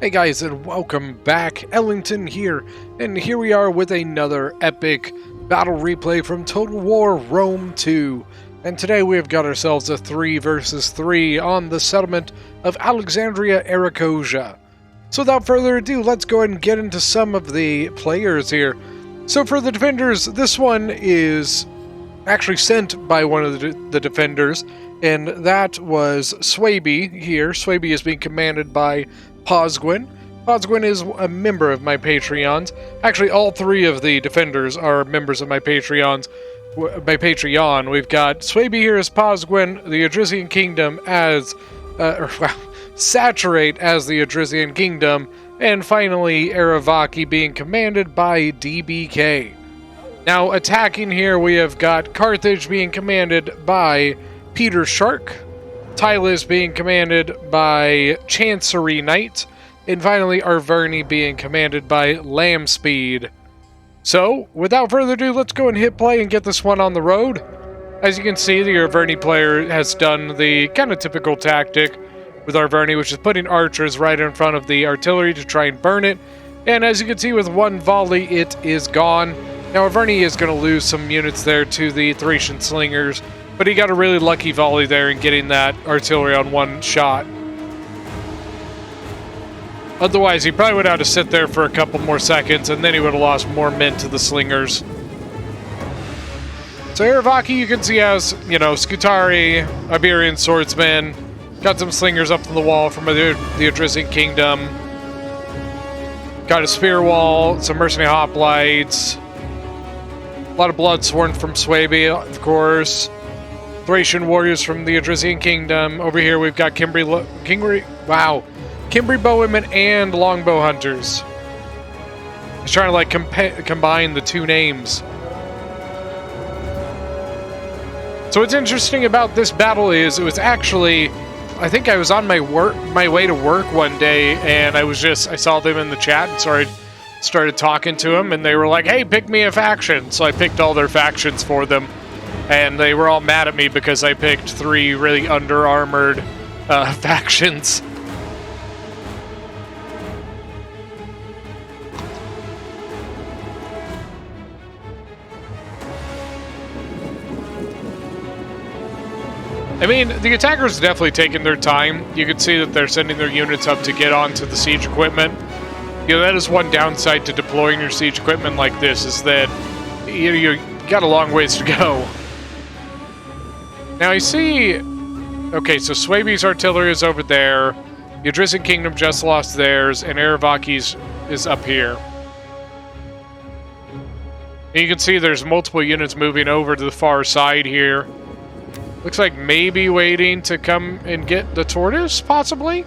Hey guys, and welcome back. Ellington here, and here we are with another epic battle replay from Total War Rome 2. And today we have got ourselves a 3 versus 3 on the settlement of Alexandria Aracosia. So without further ado, let's go ahead and get into some of the players here. So for the defenders, this one is actually sent by one of the defenders, and that was Swaby here. Swaby is being commanded by Posgwin. Posgwin is a member of my Patreons. Actually, all 3 of the defenders are members of my Patreons. By Patreon, we've got Swaby here as Posgwin, the Adrisian Kingdom as... Saturate as the Adrisian Kingdom, and finally Aravaki being commanded by DBK. Now, attacking here, we have got Carthage being commanded by Peter Shark, Tylis being commanded by Chancery Knight, and finally Arverni being commanded by Lambspeed. So, without further ado, let's go and hit play and get this one on the road. As you can see, the Arverni player has done the kind of typical tactic with Arverni, which is putting archers right in front of the artillery to try and burn it. And as you can see, with one volley, it is gone. Now, Arverni is going to lose some units there to the Thracian slingers, but he got a really lucky volley there in getting that artillery on one shot. Otherwise, he probably would have to sit there for a couple more seconds, and then he would have lost more men to the slingers. So Aravaki, you can see, has, Scutari, Iberian swordsmen, got some slingers up on the wall from the Adrisian Kingdom, got a Spearwall, some mercenary hoplites, a lot of blood sworn from Swaby, of course. Thracian Warriors from the Adrisian Kingdom. Over here we've got Kimbri bowwomen and longbow hunters. He's trying to combine the 2 names. So what's interesting about this battle is it was actually, I think I was on my way to work one day, and I saw them in the chat and started talking to them, and they were like, hey, pick me a faction. So I picked all their factions for them. And they were all mad at me because I picked 3 really under-armored factions. I mean, the attackers definitely taking their time. You can see that they're sending their units up to get onto the siege equipment. That is one downside to deploying your siege equipment like this, is that you got a long ways to go. Now I see... Okay, so Swaby's artillery is over there. The Adrisian Kingdom just lost theirs, and Aravaki's is up here. And you can see there's multiple units moving over to the far side here. Looks like maybe waiting to come and get the tortoise, possibly?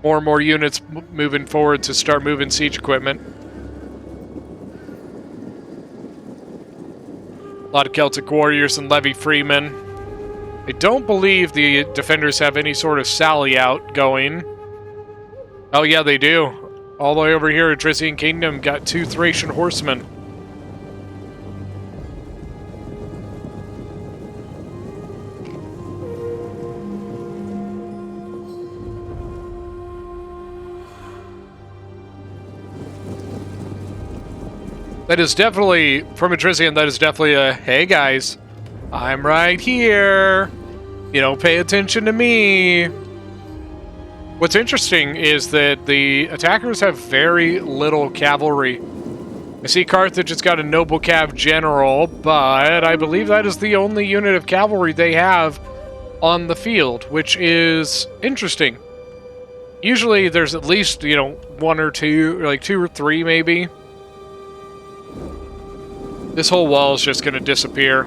More and more units moving forward to start moving siege equipment. A lot of Celtic Warriors and Levy Freemen. I don't believe the defenders have any sort of sally out going. Oh yeah, they do. All the way over here, Adrisian Kingdom got 2 Thracian horsemen. That is definitely, from Adrisian, that is definitely a, hey guys, I'm right here. Pay attention to me. What's interesting is that the attackers have very little cavalry. I see Carthage has got a noble cav general, but I believe that is the only unit of cavalry they have on the field, which is interesting. Usually there's at least, 1 or 2, like 2 or 3 maybe. This whole wall is just going to disappear.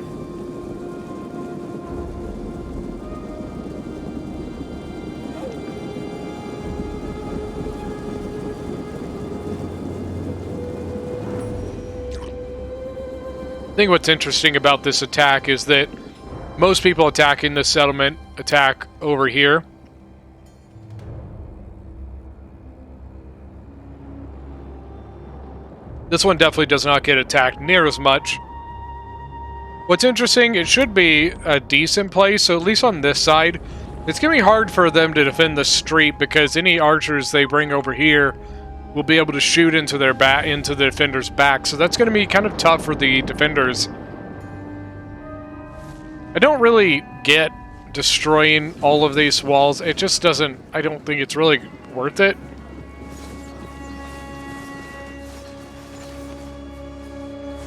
I think what's interesting about this attack is that most people attacking this settlement attack over here. This one definitely does not get attacked near as much. What's interesting, it should be a decent place, so at least on this side, It's going to be hard for them to defend the street because any archers they bring over here will be able to shoot into their into the defender's back. So that's going to be kind of tough for the defenders. I don't really get destroying all of these walls. It just doesn't... I don't think it's really worth it.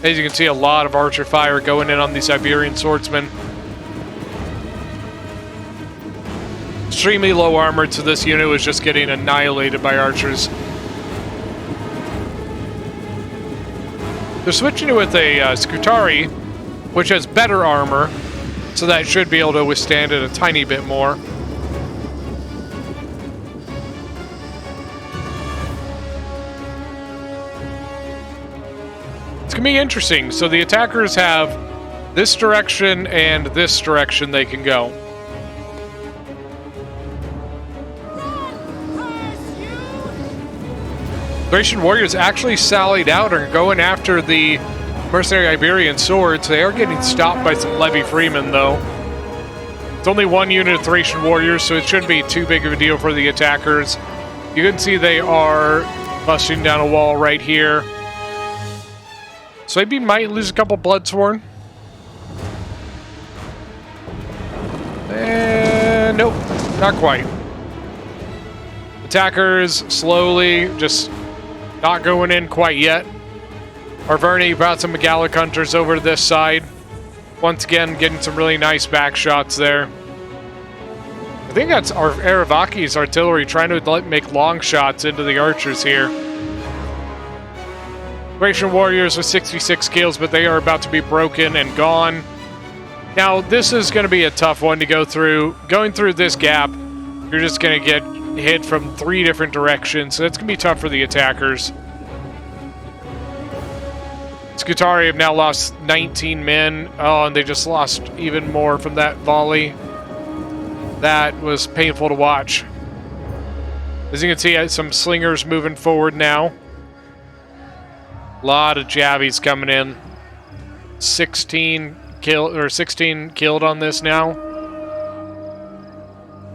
As you can see, a lot of archer fire going in on these Iberian swordsmen. Extremely low armored, so this unit was just getting annihilated by archers. They're switching it with a Scutari, which has better armor, so that should be able to withstand it a tiny bit more. It's going to be interesting. So the attackers have this direction and this direction they can go. Thracian Warriors actually sallied out and are going after the mercenary Iberian swords. They are getting stopped by some levy freemen, though. It's only one unit of Thracian Warriors, so it shouldn't be too big of a deal for the attackers. You can see they are busting down a wall right here. So maybe might lose a couple Bloodsworn. And nope, not quite. Attackers slowly, just not going in quite yet. Arverni brought some Megalic Hunters over to this side. Once again, getting some really nice back shots there. I think that's our Aravaki's artillery trying to make long shots into the archers here. Thracian Warriors with 66 kills, but they are about to be broken and gone. Now, this is going to be a tough one to go through. Going through this gap, you're just going to get hit from 3 different directions, so it's going to be tough for the attackers. Scutari have now lost 19 men. Oh, and they just lost even more from that volley. That was painful to watch. As you can see, some slingers moving forward now. A lot of Javies coming in. 16 killed on this now.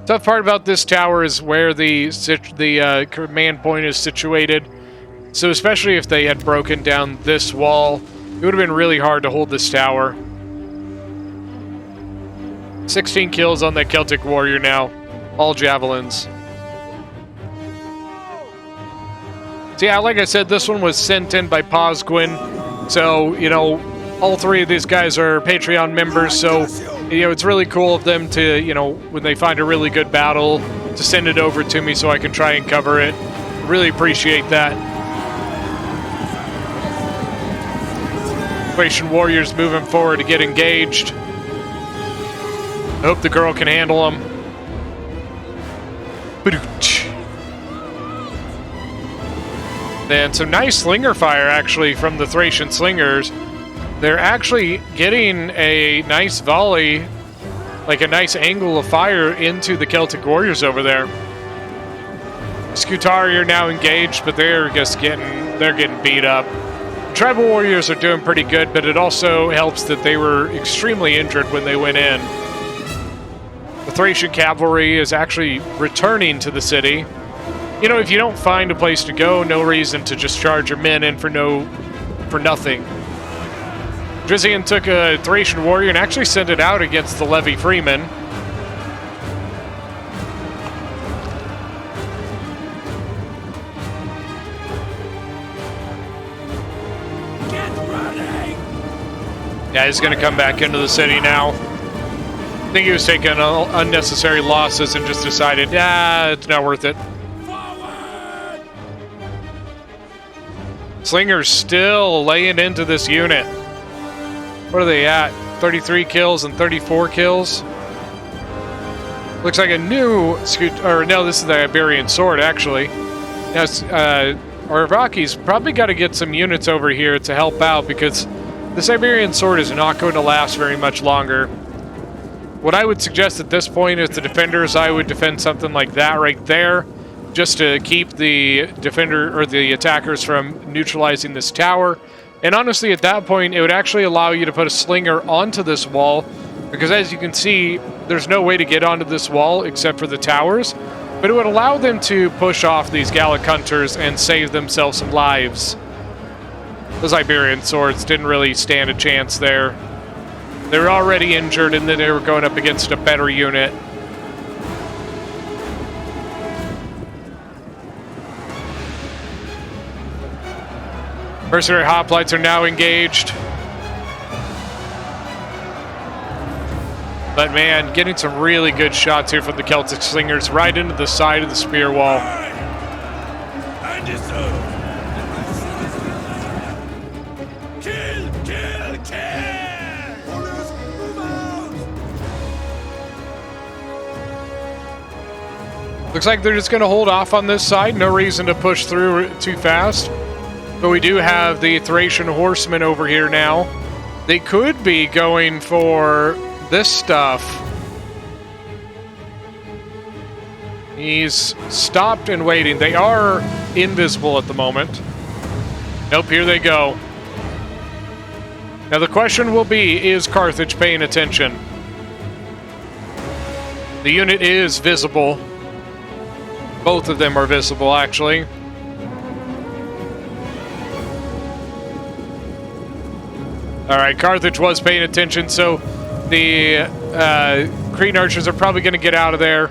Tough part about this tower is where the command point is situated. So especially if they had broken down this wall, it would have been really hard to hold this tower. 16 kills on that Celtic Warrior now. All javelins. So yeah, like I said, this one was sent in by Posgwin. So, you know, all 3 of these guys are Patreon members. So, you know, it's really cool of them to, you know, when they find a really good battle, to send it over to me so I can try and cover it. Really appreciate that. Thracian Warriors moving forward to get engaged. I hope the girl can handle them. Then some nice slinger fire, actually, from the Thracian slingers. They're actually getting a nice volley, like a nice angle of fire into the Celtic Warriors over there. Scutari are now engaged, but they're getting beat up. Tribal Warriors are doing pretty good, but it also helps that they were extremely injured when they went in. The Thracian cavalry is actually returning to the city. You know, if you don't find a place to go, no reason to just charge your men in for nothing. Drizian took a Thracian warrior and actually sent it out against the Levy Freemen. Yeah, he's going to come back into the city now. I think he was taking unnecessary losses and just decided, yeah, it's not worth it. Slinger's still laying into this unit. What are they at? 33 kills and 34 kills? Looks like a new no, this is the Iberian sword, actually. Now, Aravaki's probably got to get some units over here to help out because this Iberian sword is not going to last very much longer. What I would suggest at this point is the defenders, I would defend something like that right there, just to keep the defender or the attackers from neutralizing this tower. And honestly, at that point, it would actually allow you to put a slinger onto this wall, because as you can see, there's no way to get onto this wall except for the towers, but it would allow them to push off these Gallic hunters and save themselves some lives. Those Iberian swords didn't really stand a chance there. They were already injured, and then they were going up against a better unit. Mercenary hoplites are now engaged. But man, getting some really good shots here from the Celtic slingers right into the side of the spear wall. Kill, kill, kill! Looks like they're just going to hold off on this side. No reason to push through too fast. But we do have the Thracian horsemen over here now. They could be going for this stuff. He's stopped and waiting. They are invisible at the moment. Nope, here they go. Now the question will be, is Carthage paying attention? The unit is visible. Both of them are visible, actually. Alright, Carthage was paying attention, so the Cretan archers are probably going to get out of there.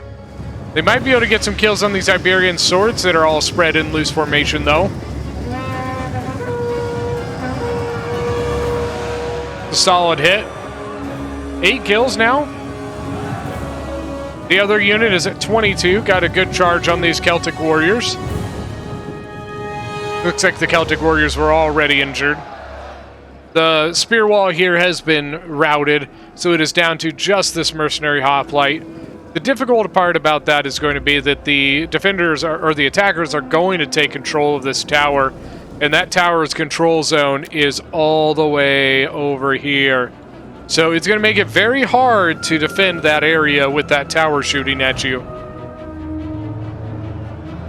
They might be able to get some kills on these Iberian swords that are all spread in loose formation, though. A solid hit. 8 kills now. The other unit is at 22. Got a good charge on these Celtic Warriors. Looks like the Celtic Warriors were already injured. The spear wall here has been routed, so it is down to just this mercenary hoplite. The difficult part about that is going to be that the defenders or the attackers are going to take control of this tower, and that tower's control zone is all the way over here. So it's going to make it very hard to defend that area with that tower shooting at you.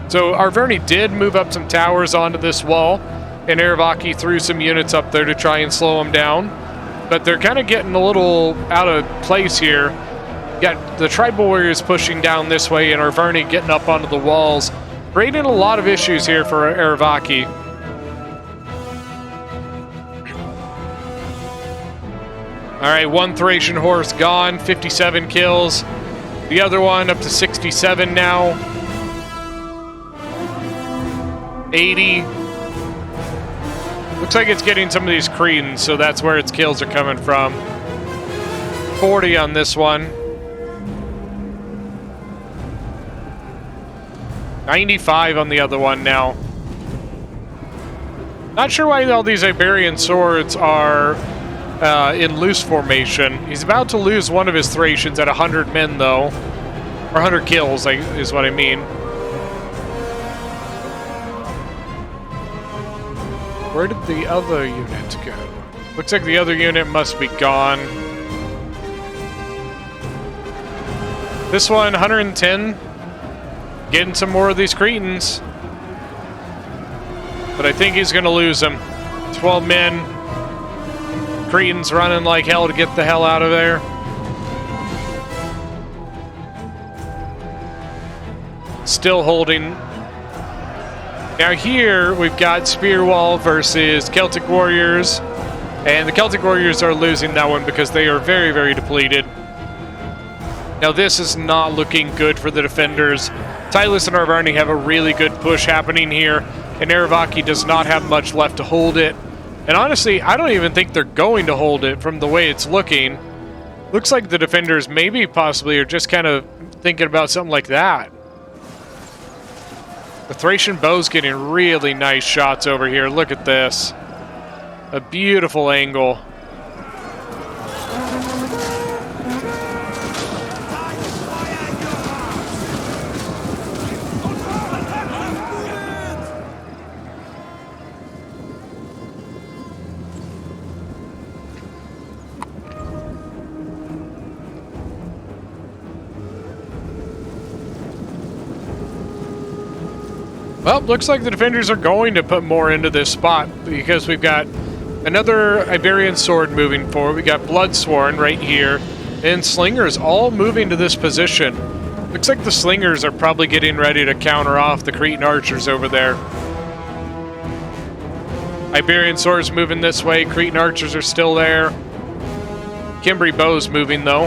So Arverni did move up some towers onto this wall, and Aravaki threw some units up there to try and slow them down. But they're kind of getting a little out of place here. Got the tribal warriors pushing down this way, and Arverni getting up onto the walls, creating a lot of issues here for Aravaki. Alright, one Thracian horse gone, 57 kills. The other one up to 67 now. 80. Looks like it's getting some of these Cretans, so that's where its kills are coming from. 40 on this one. 95 on the other one now. Not sure why all these Iberian swords are in loose formation. He's about to lose one of his Thracians at 100 men, though. Or 100 kills, is what I mean. Where did the other unit go? Looks like the other unit must be gone. This one, 110. Getting some more of these Cretans. But I think he's going to lose them. 12 men. Cretans running like hell to get the hell out of there. Still holding. Now here we've got Spearwall versus Celtic Warriors. And the Celtic Warriors are losing that one because they are very, very depleted. Now this is not looking good for the defenders. Tylus and Arverni have a really good push happening here, and Aravaki does not have much left to hold it. And honestly, I don't even think they're going to hold it from the way it's looking. Looks like the defenders maybe possibly are just kind of thinking about something like that. The Thracian bow's getting really nice shots over here. Look at this. A beautiful angle. Well, looks like the defenders are going to put more into this spot because we've got another Iberian sword moving forward. We got Bloodsworn right here. And slingers all moving to this position. Looks like the slingers are probably getting ready to counter off the Cretan archers over there. Iberian swords moving this way. Cretan archers are still there. Cimbri bows moving though.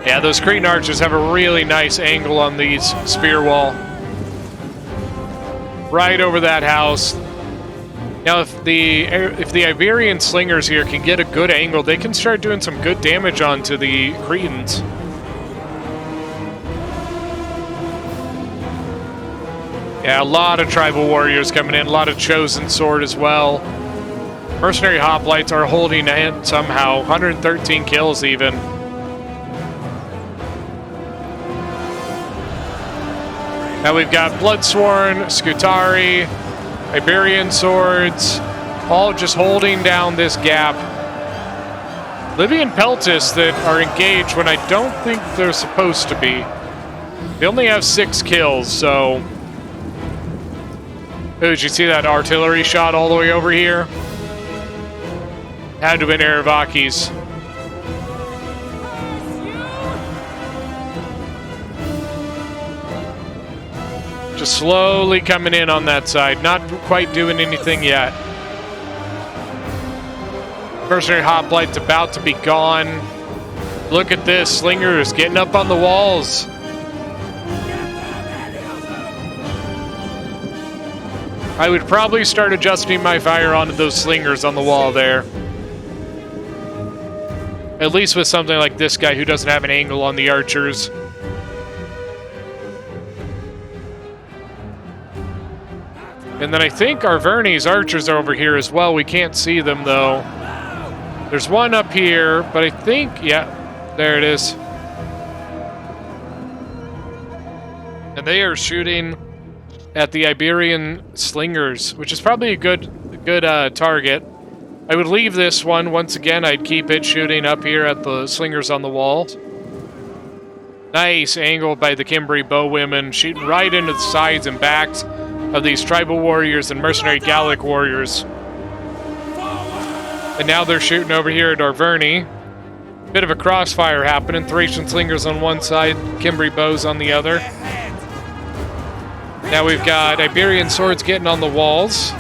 Yeah, those Cretan archers have a really nice angle on these spear wall. Right over that house. Now, if the Iberian slingers here can get a good angle, they can start doing some good damage onto the Cretans. Yeah, a lot of tribal warriors coming in, a lot of chosen sword as well. Mercenary hoplites are holding in somehow, 113 kills even. Now we've got Bloodsworn, Scutari, Iberian swords, all just holding down this gap. Libyan Peltis that are engaged when I don't think they're supposed to be. They only have 6 kills, so... Oh, did you see that artillery shot all the way over here? Had to have been Aravaki's. Just slowly coming in on that side. Not quite doing anything yet. Mercenary Hoplight's about to be gone. Look at this. Slingers getting up on the walls. I would probably start adjusting my fire onto those slingers on the wall there. At least with something like this guy who doesn't have an angle on the archers. And then I think Arverni's archers are over here as well. We can't see them, though. There's one up here, but I think... Yeah, there it is. And they are shooting at the Iberian slingers, which is probably a good target. I would leave this one. Once again, I'd keep it shooting up here at the slingers on the wall. Nice angle by the Cimbri bowwomen, shooting right into the sides and backs of these tribal warriors and mercenary Gallic warriors. And now they're shooting over here at Arverni. Bit of a crossfire happening. Thracian slingers on one side, Cimbri bows on the other. Now we've got Iberian swords getting on the walls.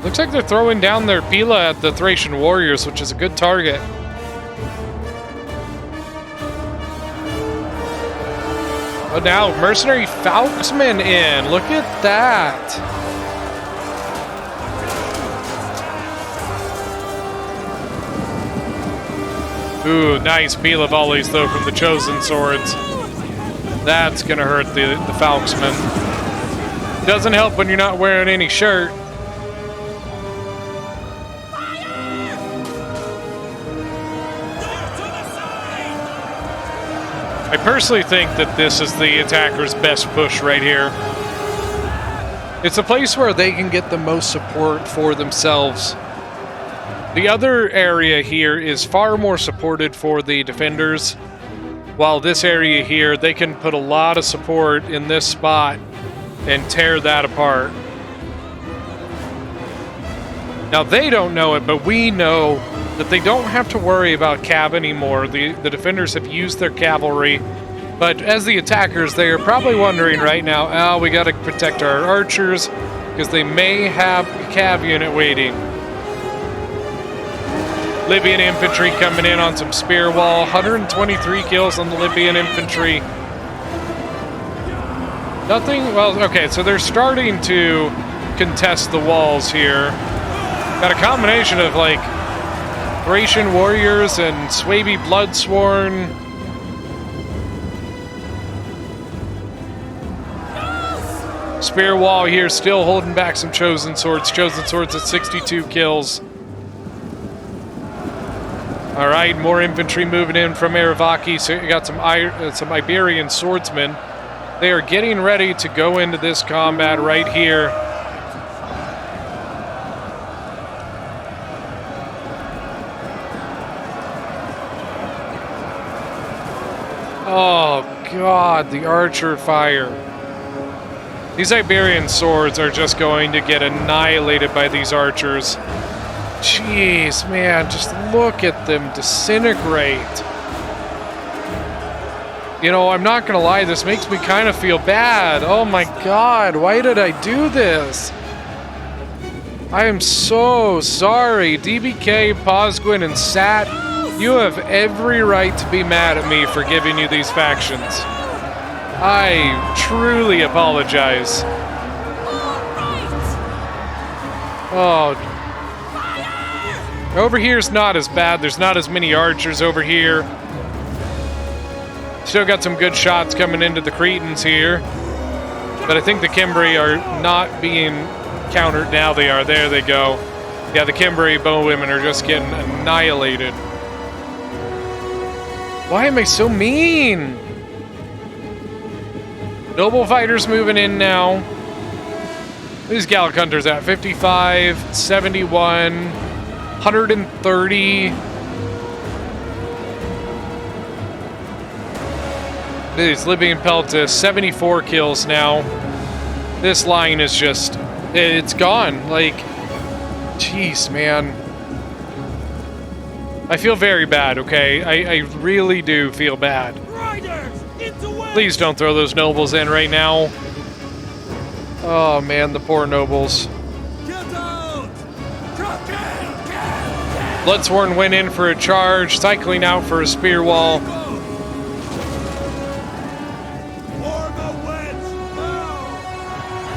Looks like they're throwing down their pila at the Thracian warriors, which is a good target. Oh, now mercenary Falksmen in. Look at that. Ooh, nice pila volleys though from the chosen swords. That's gonna hurt the Falksmen. Doesn't help when you're not wearing any shirt. I personally think that this is the attacker's best push right here. It's a place where they can get the most support for themselves. The other area here is far more supported for the defenders, while this area here, they can put a lot of support in this spot and tear that apart. Now they don't know it, but we know that they don't have to worry about cav anymore. The defenders have used their cavalry, but as the attackers, they are probably wondering right now, oh, we got to protect our archers because they may have a cav unit waiting. Libyan infantry coming in on some Spearwall. 123 kills on the Libyan infantry. Nothing, well, okay, so they're starting to contest the walls here. Got a combination of, like, Thracian warriors and Swaby Bloodsworn. Spearwall here still holding back some Chosen Swords. Chosen Swords at 62 kills. All right, more infantry moving in from Aravaki. So you got some Iberian swordsmen. They are getting ready to go into this combat right here. Oh, God, the archer fire. These Iberian swords are just going to get annihilated by these archers. Jeez, man, just look at them disintegrate. You know, I'm not gonna lie, this makes me kind of feel bad. Oh my god, why did I do this? I am so sorry. DBK, Posgwin, and Sat, you have every right to be mad at me for giving you these factions. I truly apologize. Oh. Over here's not as bad. There's not as many archers over here. Still got some good shots coming into the Cretans here. But I think the Cimbri are not being countered. Now they are. There they go. Yeah, the Cimbri bowwomen are just getting annihilated. Why am I so mean? Noble fighters moving in now. These Gallic hunters at 55, 71, 130. These Libyan Peltis, 74 kills now. This line is just, it's gone. Like, jeez, man. I feel very bad, okay? I really do feel bad. Please don't throw those nobles in right now. Oh man, the poor nobles. Bloodsworn went in for a charge, cycling out for a spear wall.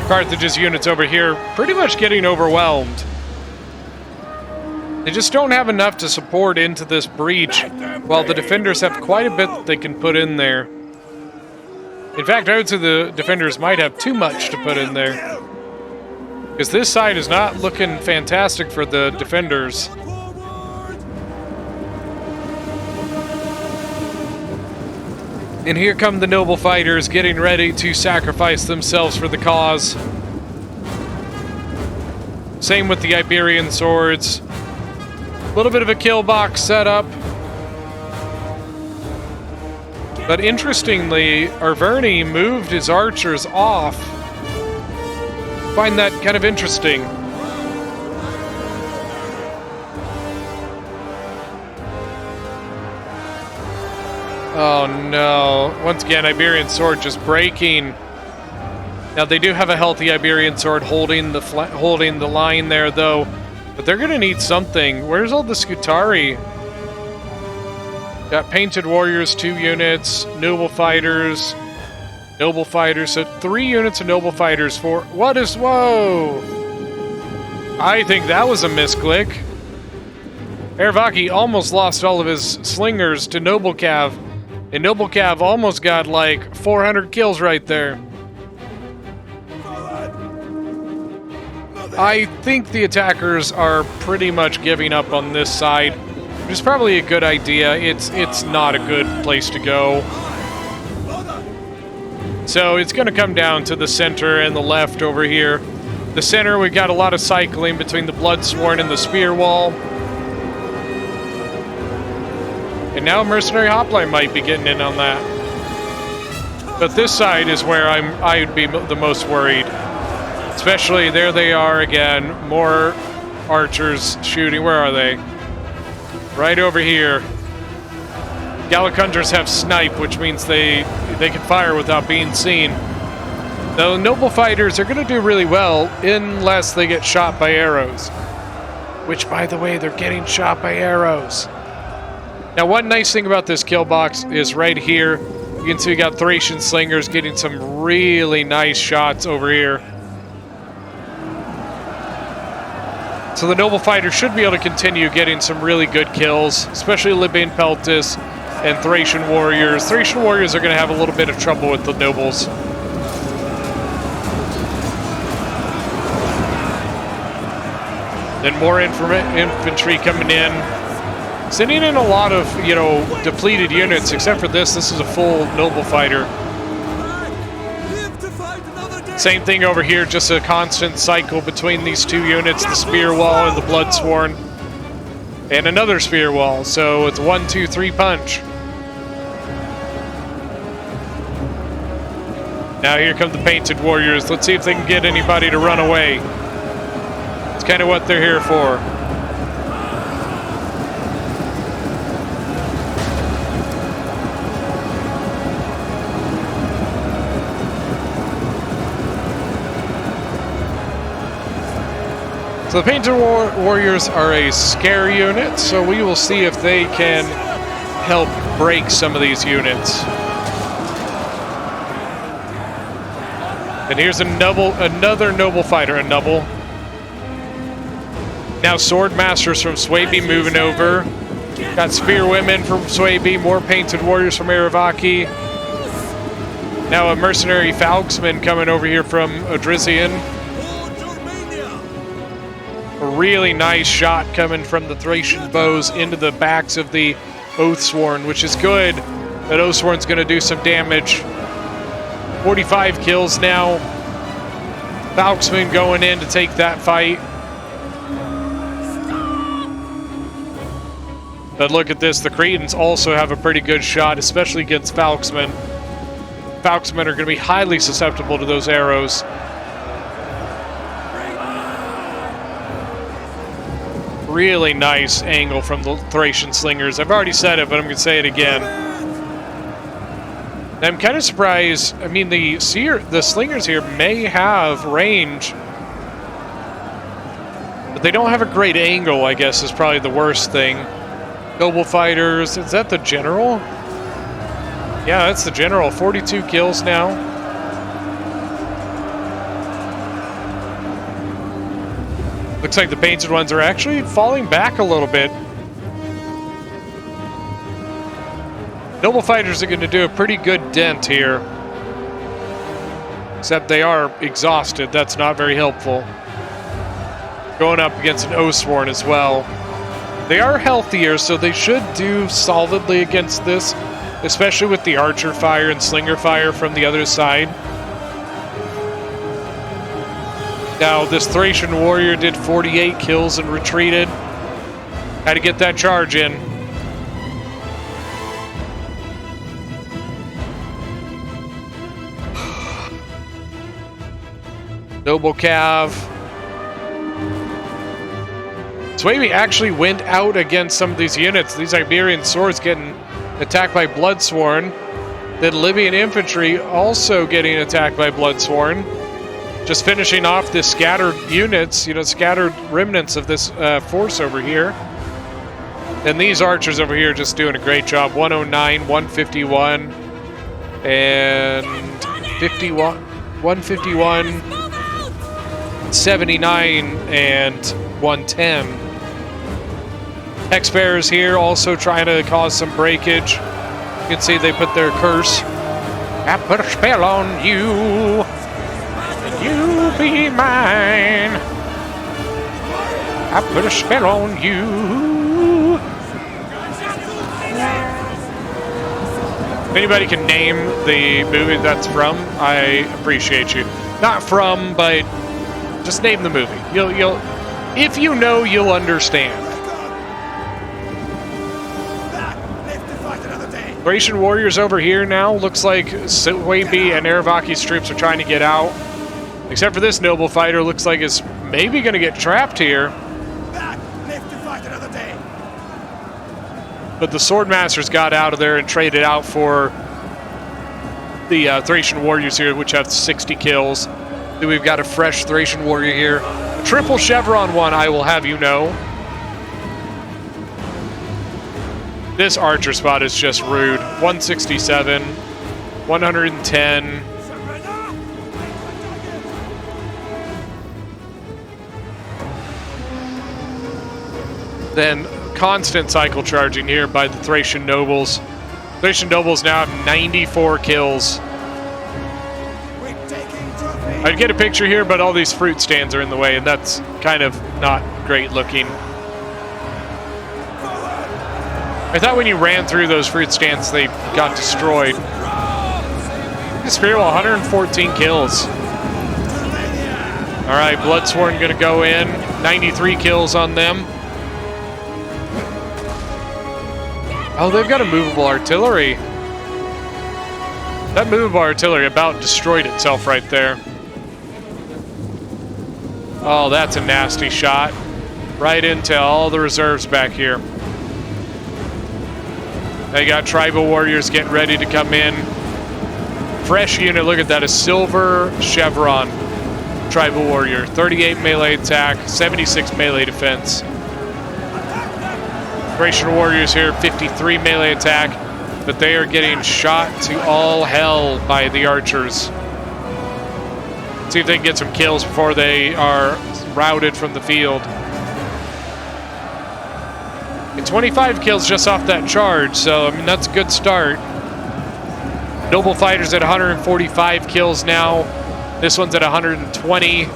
Carthage's units over here pretty much getting overwhelmed. They just don't have enough to support into this breach, while the defenders have quite a bit that they can put in there. In fact, I would say the defenders might have too much to put in there. Because this side is not looking fantastic for the defenders. And here come the noble fighters getting ready to sacrifice themselves for the cause. Same with the Iberian swords. A little bit of a kill box setup. But interestingly, Arverni moved his archers off. Find that kind of interesting. Oh no. Once again, Iberian sword just breaking. Now they do have a healthy Iberian sword holding the line there though. But they're going to need something. Where's all the Scutari? Got Painted Warriors, 2 units, Noble Fighters, so 3 units of Noble Fighters for... What is... Whoa! I think that was a misclick. Eravaki almost lost all of his slingers to Noble Cav, and Noble Cav almost got like 400 kills right there. I think the attackers are pretty much giving up on this side. Which is probably a good idea. It's not a good place to go. So it's going to come down to the center and the left over here. The center, we've got a lot of cycling between the Bloodsworn and the Spearwall. And now Mercenary Hoplite might be getting in on that. But this side is where I'd be the most worried. Especially, there they are again. More archers shooting. Where are they? Right over here. Gallic hunters have snipe, which means they can fire without being seen. The noble fighters are going to do really well unless they get shot by arrows. Which, by the way, they're getting shot by arrows. Now, one nice thing about this kill box is right here. You can see we got Thracian slingers getting some really nice shots over here. So the noble fighters should be able to continue getting some really good kills, especially Libyan Peltis and Thracian Warriors. Thracian Warriors are going to have a little bit of trouble with the nobles. Then more infantry coming in. Sending in a lot of, depleted units, except for this. This is a full noble fighter. Same thing over here, just a constant cycle between these 2 units, the Spearwall and the Bloodsworn. And another Spearwall, so it's 1, 2, 3 punch. Now here come the Painted Warriors. Let's see if they can get anybody to run away. It's kind of what they're here for. So the Painted Warriors are a scare unit, so we will see if they can help break some of these units. And here's another noble fighter, a noble. Now Sword Masters from Swaby moving over. Got Spearwomen from Swaby, more Painted Warriors from Aravaki. Now a Mercenary Falksman coming over here from Odrisian. A really nice shot coming from the Thracian bows into the backs of the Oathsworn, which is good. That Oathsworn's going to do some damage. 45 kills now. Falksman going in to take that fight. But look at this. The Cretans also have a pretty good shot, especially against Falksman. Falksmen are going to be highly susceptible to those arrows. Really nice angle from the Thracian slingers. I've already said it, but I'm going to say it again. I'm kind of surprised. I mean, the slingers here may have range, but they don't have a great angle, I guess, is probably the worst thing. Noble fighters. Is that the general? Yeah, that's the general. 42 kills now. Looks like the painted ones are actually falling back a little bit. Noble fighters are going to do a pretty good dent here. Except they are exhausted. That's not very helpful. Going up against an Oathsworn as well. They are healthier, so they should do solidly against this, especially with the archer fire and slinger fire from the other side. Now, this Thracian warrior did 48 kills and retreated. Had to get that charge in. Noble Cav. Swaby actually went out against some of these units. These Iberian swords getting attacked by Bloodsworn. Then Libyan infantry also getting attacked by Bloodsworn. Just finishing off the scattered units, scattered remnants of this force over here. And these archers over here just doing a great job. 109, 151, and 51, 151, 79, and 110. Hexbearers here also trying to cause some breakage. You can see they put their curse. I put a spell on you. You be mine. I put a spell on you. If anybody can name the movie that's from, I appreciate you. Not from, but just name the movie. You'll if you know, you'll understand. Thracian warriors over here now. Looks like Swaby and Aravaki's troops are trying to get out. Except for this noble fighter, looks like it's maybe going to get trapped here. But the sword masters got out of there and traded out for the Thracian warriors here, which have 60 kills. Then we've got a fresh Thracian warrior here. A triple chevron one, I will have you know. This archer spot is just rude. 167, 110. Then constant cycle charging here by the Thracian nobles. Thracian nobles now have 94 kills. I'd get a picture here, but all these fruit stands are in the way, and that's kind of not great looking. I thought when you ran through those fruit stands, they got destroyed. Spearwall, 114 kills. All right, Bloodsworn going to go in. 93 kills on them. Oh, they've got a movable artillery. That movable artillery about destroyed itself right there. Oh, that's a nasty shot. Right into all the reserves back here. They got tribal warriors getting ready to come in. Fresh unit, look at that, a silver chevron tribal warrior. 38 melee attack, 76 melee defense. Thracian warriors here, 53 melee attack, but they are getting shot to all hell by the archers. See if they can get some kills before they are routed from the field. And 25 kills just off that charge, so I mean that's a good start. Noble fighters at 145 kills now. This one's at 120.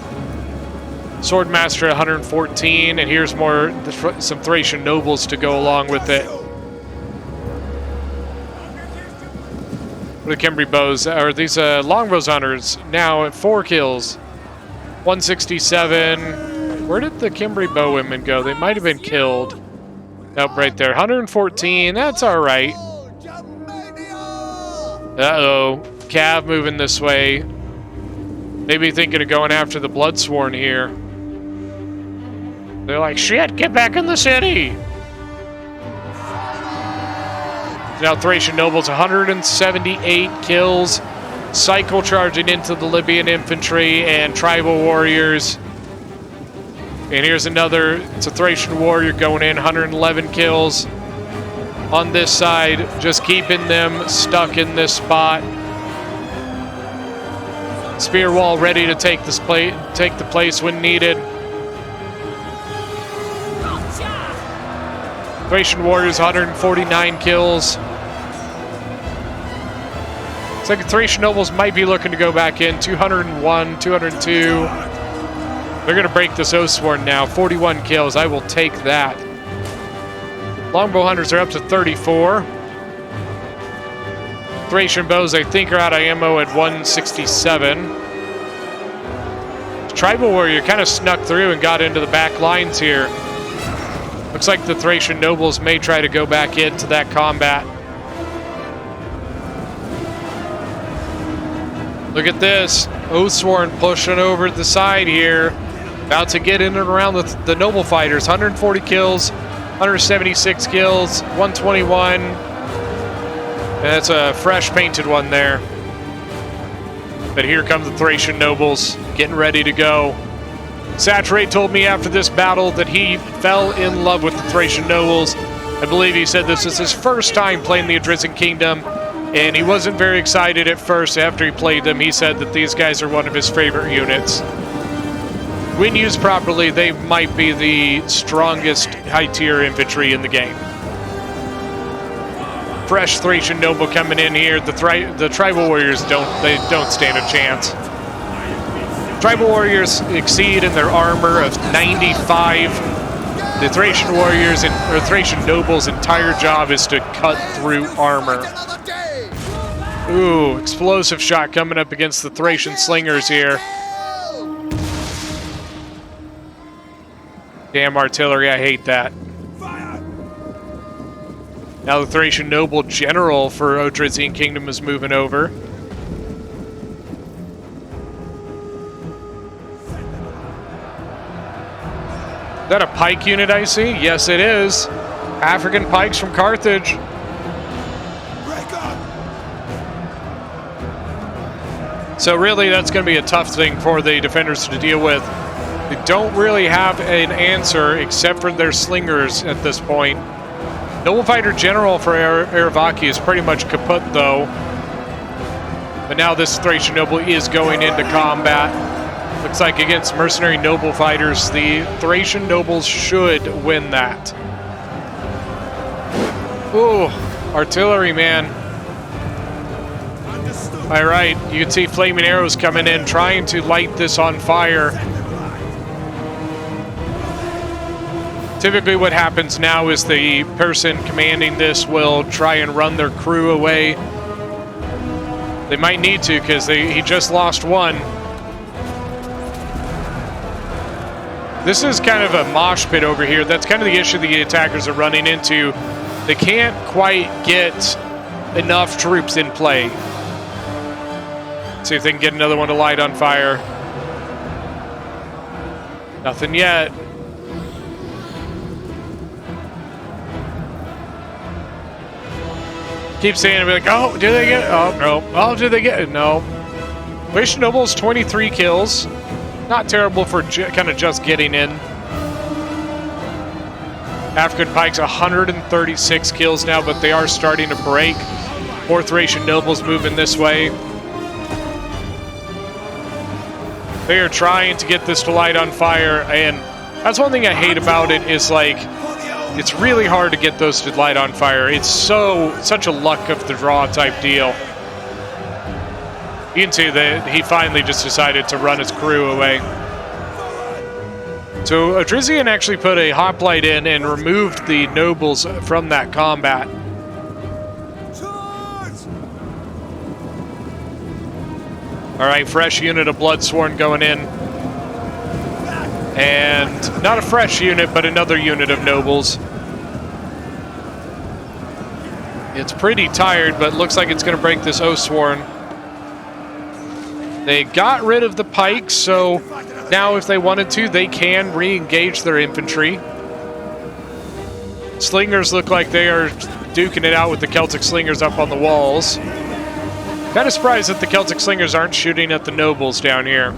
Swordmaster at 114, and here's more some Thracian nobles to go along with it. The Cimbri bows, or these longbows hunters, now at 4 kills. 167. Where did the Cimbri bowwomen go? They might have been killed. Nope, right there. 114. That's all right. Uh-oh. Cav moving this way. Maybe thinking of going after the Bloodsworn here. They're like, shit, get back in the city! Now Thracian nobles, 178 kills. Cycle charging into the Libyan infantry and tribal warriors. And here's another, it's a Thracian warrior going in, 111 kills. On this side, just keeping them stuck in this spot. Spearwall ready to take the place when needed. Thracian warriors, 149 kills. It's like the Thracian nobles might be looking to go back in. 201, 202. They're going to break this Oathsworn now. 41 kills. I will take that. Longbow hunters are up to 34. Thracian bows, I think, are out of ammo at 167. The tribal warrior kind of snuck through and got into the back lines here. Looks like the Thracian nobles may try to go back into that combat. Look at this. Oathsworn pushing over the side here. About to get in and around the noble fighters. 140 kills, 176 kills, 121. And that's a fresh painted one there. But here come the Thracian nobles getting ready to go. Saturate told me after this battle that he fell in love with the Thracian nobles. I believe he said this is his first time playing the Adrizian Kingdom, and he wasn't very excited at first. After he played them, he said that these guys are one of his favorite units. When used properly, they might be the strongest high-tier infantry in the game. Fresh Thracian noble coming in here. The tribal warriors don't stand a chance. Tribal warriors exceed in their armor of 95. The Thracian warriors or Thracian nobles' entire job is to cut through armor. Ooh, explosive shot coming up against the Thracian slingers here. Damn artillery, I hate that. Now the Thracian noble general for Odrysian Kingdom is moving over. Is that a pike unit I see? Yes, it is. African pikes from Carthage. So really, that's going to be a tough thing for the defenders to deal with. They don't really have an answer except for their slingers at this point. Noble Fighter General for Aravaki is pretty much kaput, though. But now this Thracian noble is going into combat. Looks like against mercenary noble fighters, the Thracian nobles should win that. Ooh, artillery, man. All right, you can see flaming arrows coming in, trying to light this on fire. Typically what happens now is the person commanding this will try and run their crew away. They might need to because he just lost one. This is kind of a mosh pit over here. That's kind of the issue the attackers are running into. They can't quite get enough troops in play. See if they can get another one to light on fire. Nothing yet. Keep saying it, be like, oh, do they get it? Oh, no. Oh, do they get it? No. Thracian Nobles, 23 kills. Not terrible for kind of just getting in. African Pikes, 136 kills now, but they are starting to break. More Thracian Nobles moving this way. They are trying to get this to light on fire, and that's one thing I hate about it is, like, it's really hard to get those to light on fire. It's such a luck of the draw type deal. You can see that he finally just decided to run his crew away. So Adrizian actually put a hoplite in and removed the nobles from that combat. Alright, fresh unit of Bloodsworn going in. And not a fresh unit, but another unit of nobles. It's pretty tired, but looks like it's going to break this Oathsworn. They got rid of the pikes, so now if they wanted to, they can re-engage their infantry. Slingers look like they are duking it out with the Celtic Slingers up on the walls. Kind of surprised that the Celtic Slingers aren't shooting at the nobles down here.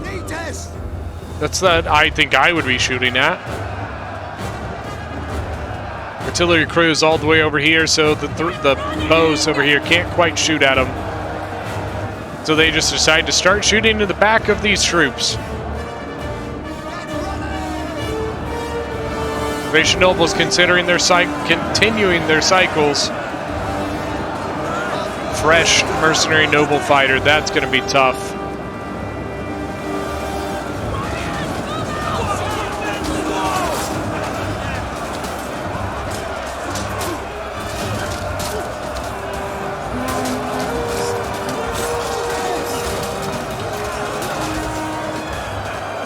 That's that I think I would be shooting at. Artillery crews all the way over here, so the bows over here can't quite shoot at them. So they just decide to start shooting in the back of these troops. Thracian Nobles considering their continuing their cycles. Fresh mercenary noble fighter, that's going to be tough.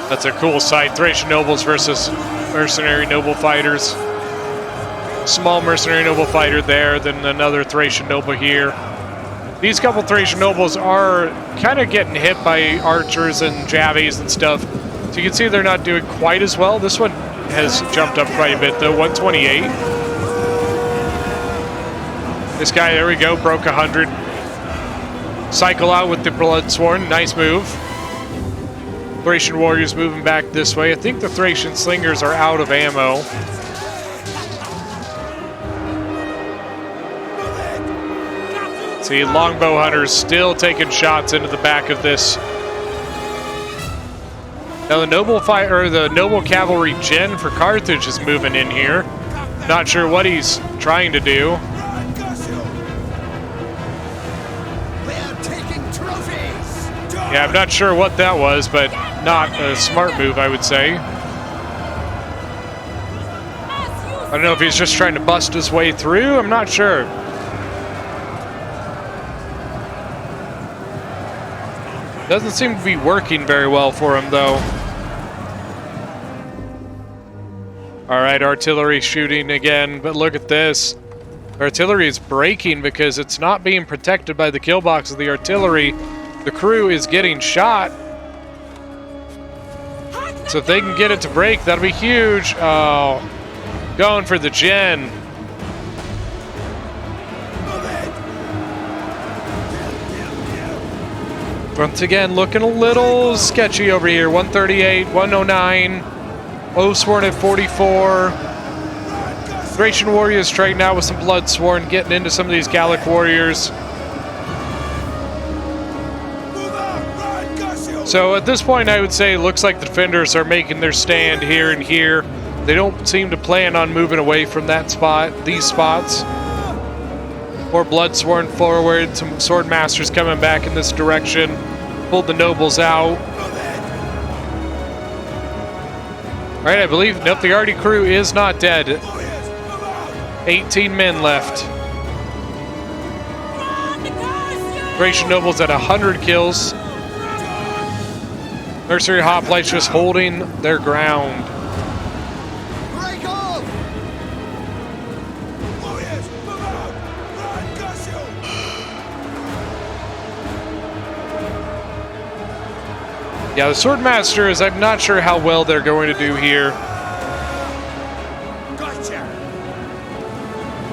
That's a cool sight. Thracian Nobles versus mercenary noble fighters. Small mercenary noble fighter there, then another Thracian noble here. These couple Thracian Nobles are kind of getting hit by archers and javies and stuff. So you can see they're not doing quite as well. This one has jumped up quite a bit though, 128. This guy, there we go, broke 100. Cycle out with the Bloodsworn, nice move. Thracian Warriors moving back this way. I think the Thracian Slingers are out of ammo. See, longbow hunters still taking shots into the back of this. Now the noble cavalry gen for Carthage is moving in here. Not sure what he's trying to do. Yeah, I'm not sure what that was, but not a smart move, I would say. I don't know if he's just trying to bust his way through. I'm not sure. Doesn't seem to be working very well for him, though. All right, artillery shooting again, but look at this. Artillery is breaking because it's not being protected by the kill box of the artillery. The crew is getting shot. So if they can get it to break, that'll be huge. Oh, going for the gen. Once again, looking a little sketchy over here. 138, 109. Oathsworn at 44. Thracian Warriors trading out with some Bloodsworn, getting into some of these Gallic Warriors. So at this point, I would say it looks like the defenders are making their stand here and here. They don't seem to plan on moving away from that spot, these spots. More Bloodsworn forward, some Sword Masters coming back in this direction. Pulled the nobles out. All right, I believe, nope, the Artie crew is not dead. 18 men left. Thracian Nobles at 100 kills. Mercenary Hoplites just holding their ground. Yeah, the Swordmasters, I'm not sure how well they're going to do here.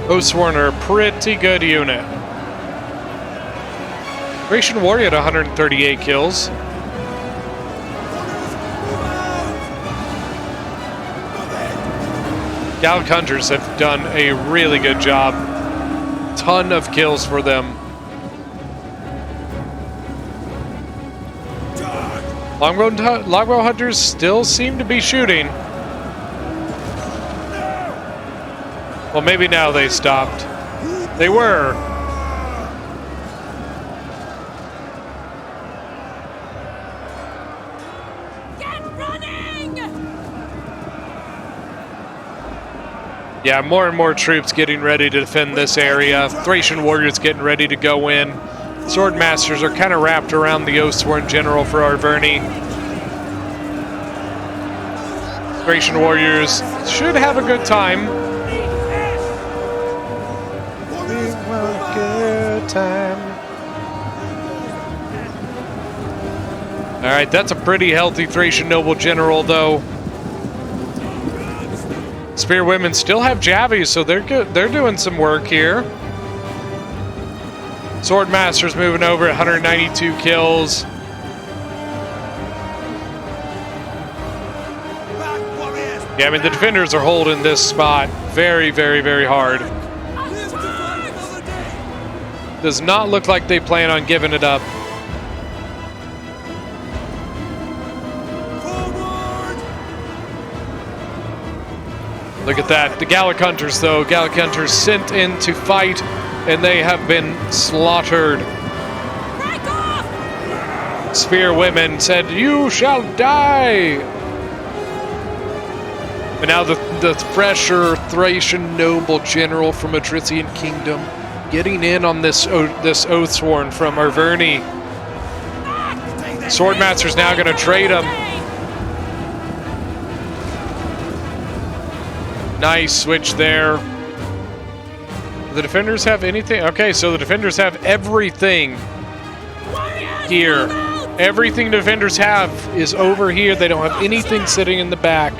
Oathsworn are a pretty good unit. Thracian Warrior at 138 kills. Gallic Hunters have done a really good job. Ton of kills for them. Longbow Hunters still seem to be shooting. Well, maybe now they stopped. They were. Get running! Yeah, more and more troops getting ready to defend this area. Thracian Warriors getting ready to go in. Swordmasters are kind of wrapped around the Oathsworn General for Arverni. Thracian Warriors should have a good time. Good time. Alright, that's a pretty healthy Thracian Noble General, though. Spearwomen still have Javies, so they're good. They're doing some work here. Swordmasters moving over at 192 kills. Yeah, I mean, the defenders are holding this spot very, very, very hard. Does not look like they plan on giving it up. Look at that. The Gallic Hunters, though. Gallic Hunters sent in to fight, and they have been slaughtered. Spearwomen said, "You shall die!" And now the fresher Thracian Noble General from Adrician Kingdom getting in on this Oathsworn from Arverni. Swordmaster's now going to trade him. Nice switch there. The defenders have anything? Okay, so the defenders have everything here. Everything the defenders have is over here. They don't have anything sitting in the back.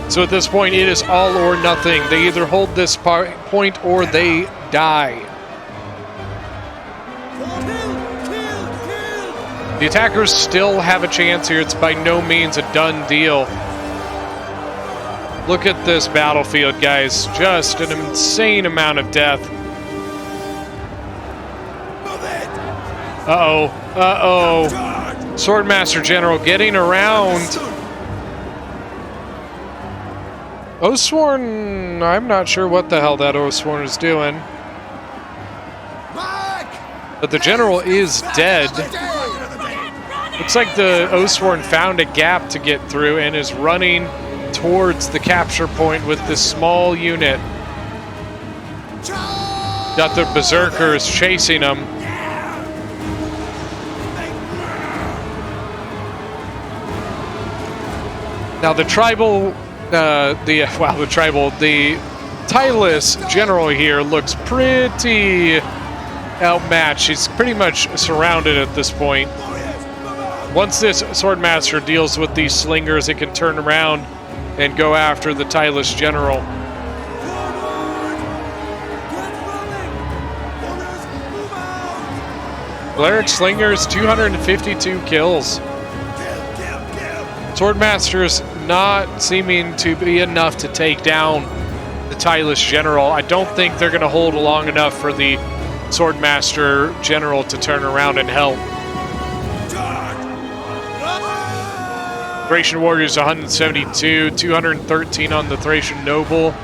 So at this point, it is all or nothing. They either hold this point or they die. The attackers still have a chance here. It's by no means a done deal. Look at this battlefield, guys. Just an insane amount of death. Uh-oh. Uh-oh. Swordmaster General getting around. Oathsworn, I'm not sure what the hell that Oathsworn is doing. But the General is dead. Looks like the Oathsworn found a gap to get through and is running towards the capture point with this small unit. Got the Berserkers chasing them. Now the tribal, the Titleist General here looks pretty outmatched. He's pretty much surrounded at this point. Once this Swordmaster deals with these slingers, it can turn around and go after the Titleist General. Balearic Slingers, 252 kills. Swordmaster's not seeming to be enough to take down the Titleist General. I don't think they're going to hold long enough for the Swordmaster General to turn around and help. Thracian Warriors 172, 213 on the Thracian Noble.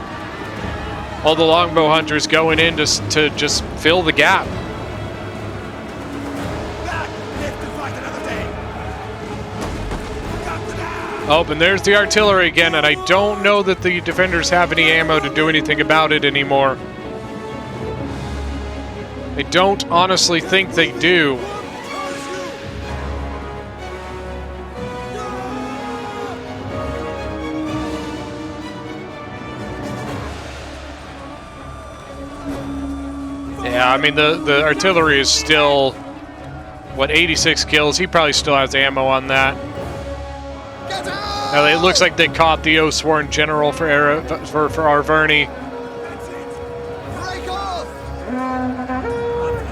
All the Longbow Hunters going in to just fill the gap. Oh, and there's the artillery again, and I don't know that the defenders have any ammo to do anything about it anymore. I don't honestly think they do. Yeah, I mean, the artillery is still what, 86 kills. He probably still has ammo on that. Now, it looks like they caught the Oathsworn General for Arverni.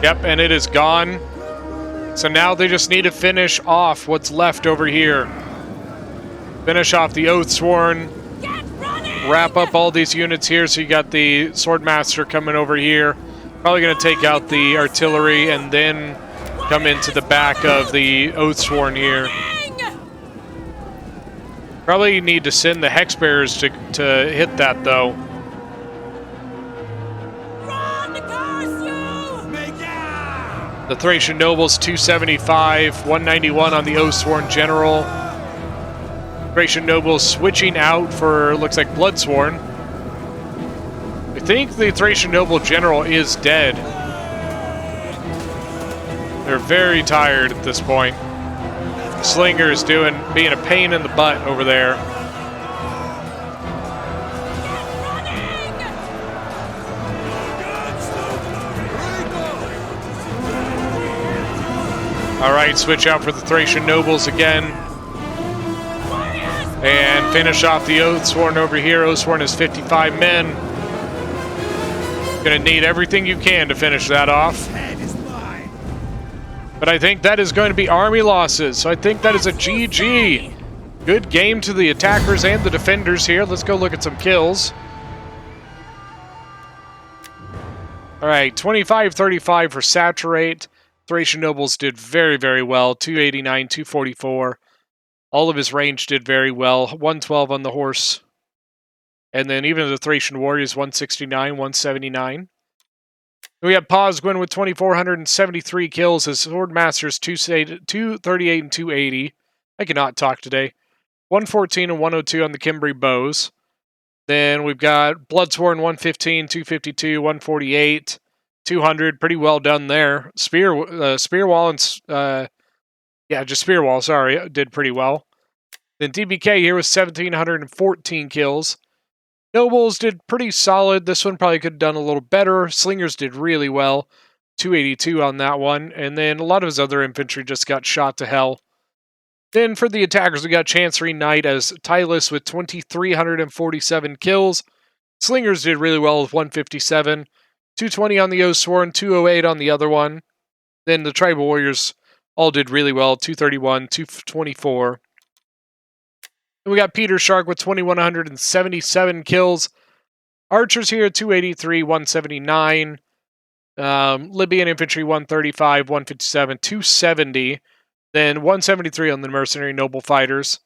Yep, and it is gone. So now they just need to finish off what's left over here. Finish off the Oathsworn. Wrap up all these units here. So you got the Swordmaster coming over here. Probably going to take out the artillery and then come into the back of the Oathsworn here. Probably need to send the Hexbearers to hit that, though. The Thracian Nobles, 275, 191 on the Oathsworn General. Thracian Nobles switching out for, looks like, Bloodsworn. I think the Thracian Noble General is dead. They're very tired at this point. Slinger's being a pain in the butt over there. Alright, switch out for the Thracian Nobles again. And finish off the Oathsworn over here. Oathsworn is 55 men. Gonna need everything you can to finish that off. But I think that is going to be army losses. So I think that is a GG. Good game to the attackers and the defenders here. Let's go look at some kills. Alright, 25-35 for Saturate. Thracian Nobles did very, very well. 289, 244. All of his range did very well. 112 on the horse. And then even the Thracian Warriors, 169, 179. We have Posgwin with 2,473 kills. His Swordmasters, 238 and 280. I cannot talk today. 114 and 102 on the Kimbri Bows. Then we've got Bloodsworn, 115, 252, 148. 200, pretty well done there. Spearwall and just Spearwall, sorry, did pretty well. Then DBK here was 1,714 kills. Nobles did pretty solid. This one probably could have done a little better. Slingers did really well. 282 on that one. And then a lot of his other infantry just got shot to hell. Then for the attackers, we got Chancery Knight as Tylus with 2,347 kills. Slingers did really well with 157. 220 on the Oathsworn, 208 on the other one. Then the Tribal Warriors all did really well, 231, 224. And we got Peter Shark with 2,177 kills. Archers here, 283, 179. Libyan Infantry, 135, 157, 270. Then 173 on the Mercenary Noble Fighters.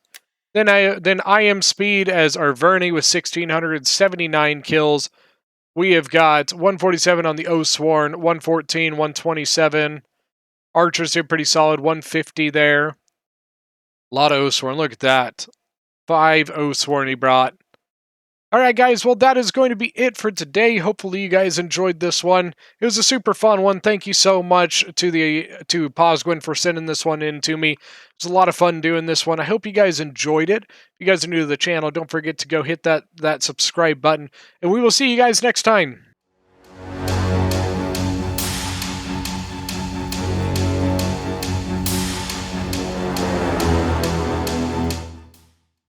Then I Am Speed as Arverni with 1,679 kills. We have got 147 on the Oathsworn, 114, 127. Archers here pretty solid, 150 there. A lot of Oathsworn, look at that. 5 Oathsworn he brought. Alright guys, well that is going to be it for today. Hopefully you guys enjoyed this one. It was a super fun one. Thank you so much to Posgwin for sending this one in to me. It was a lot of fun doing this one. I hope you guys enjoyed it. If you guys are new to the channel, don't forget to go hit that subscribe button. And we will see you guys next time.